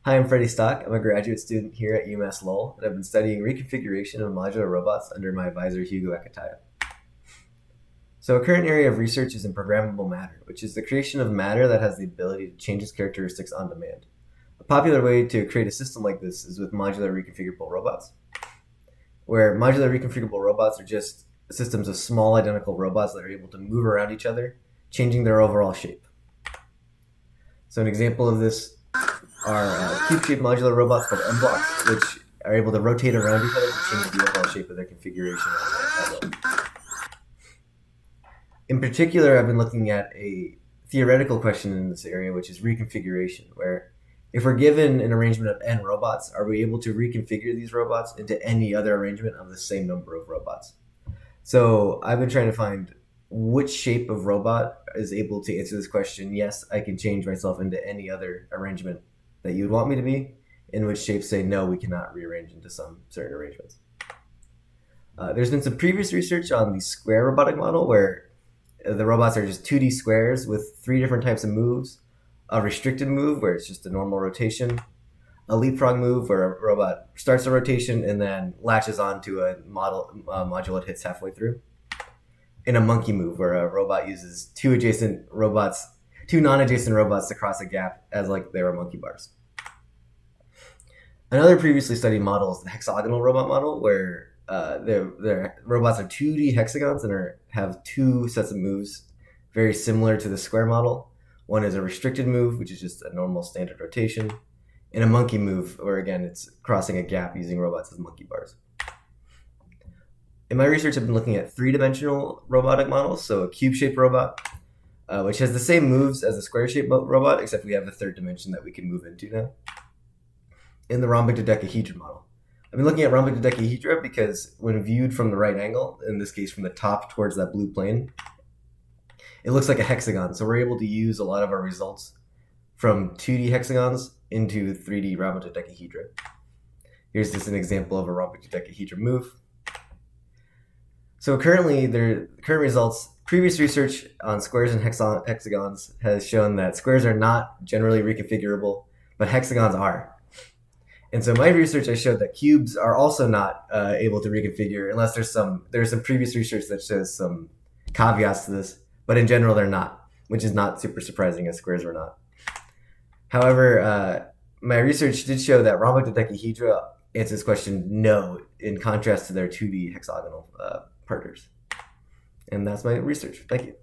Hi, I'm Freddie Stock. I'm a graduate student here at UMass Lowell, and I've been studying reconfiguration of modular robots under my advisor, Hugo Akitaya. So a current area of research is in programmable matter, which is the creation of matter that has the ability to change its characteristics on demand. A popular way to create a system like this is with modular reconfigurable robots, where modular reconfigurable robots are just systems of small identical robots that are able to move around each other, changing their overall shape. So an example of this are cube-shaped modular robots called M-blocks, which are able to rotate around each other to change the overall shape of their configuration. In particular, I've been looking at a theoretical question in this area, which is reconfiguration, where if we're given an arrangement of n robots, are we able to reconfigure these robots into any other arrangement of the same number of robots? So I've been trying to find which shape of robot is able to answer this question. Yes, I can change myself into any other arrangement that you would want me to be, in which shapes say no, we cannot rearrange into some certain arrangements. There's been some previous research on the square robotic model where the robots are just 2D squares with 3 different types of moves, a restricted move where it's just a normal rotation, a leapfrog move where a robot starts a rotation and then latches onto a module it hits halfway through, and a monkey move where a robot uses two non-adjacent robots to cross a gap as like they were monkey bars. Another previously studied model is the hexagonal robot model, where the robots are 2D hexagons and have 2 sets of moves very similar to the square model. One is a restricted move, which is just a normal standard rotation, and a monkey move, where again it's crossing a gap using robots as monkey bars. In my research, I've been looking at 3-dimensional robotic models, so a cube-shaped robot, which has the same moves as a square-shaped robot, except we have a 3rd dimension that we can move into now. In the Rhombic Dodecahedral model. I've been looking at Rhombic Dodecahedral because when viewed from the right angle, in this case from the top towards that blue plane, it looks like a hexagon. So we're able to use a lot of our results from 2D hexagons into 3D Rhombic Dodecahedral. Here's just an example of a Rhombic Dodecahedral move. So currently, current results, previous research on squares and hexagons has shown that squares are not generally reconfigurable, but hexagons are. And so my research, I showed that cubes are also not able to reconfigure unless there's some previous research that shows some caveats to this, but in general they're not, which is not super surprising as squares were not. However, my research did show that rhombic dodecahedra answers this question no, in contrast to their 2D hexagonal partners. And that's my research. Thank you.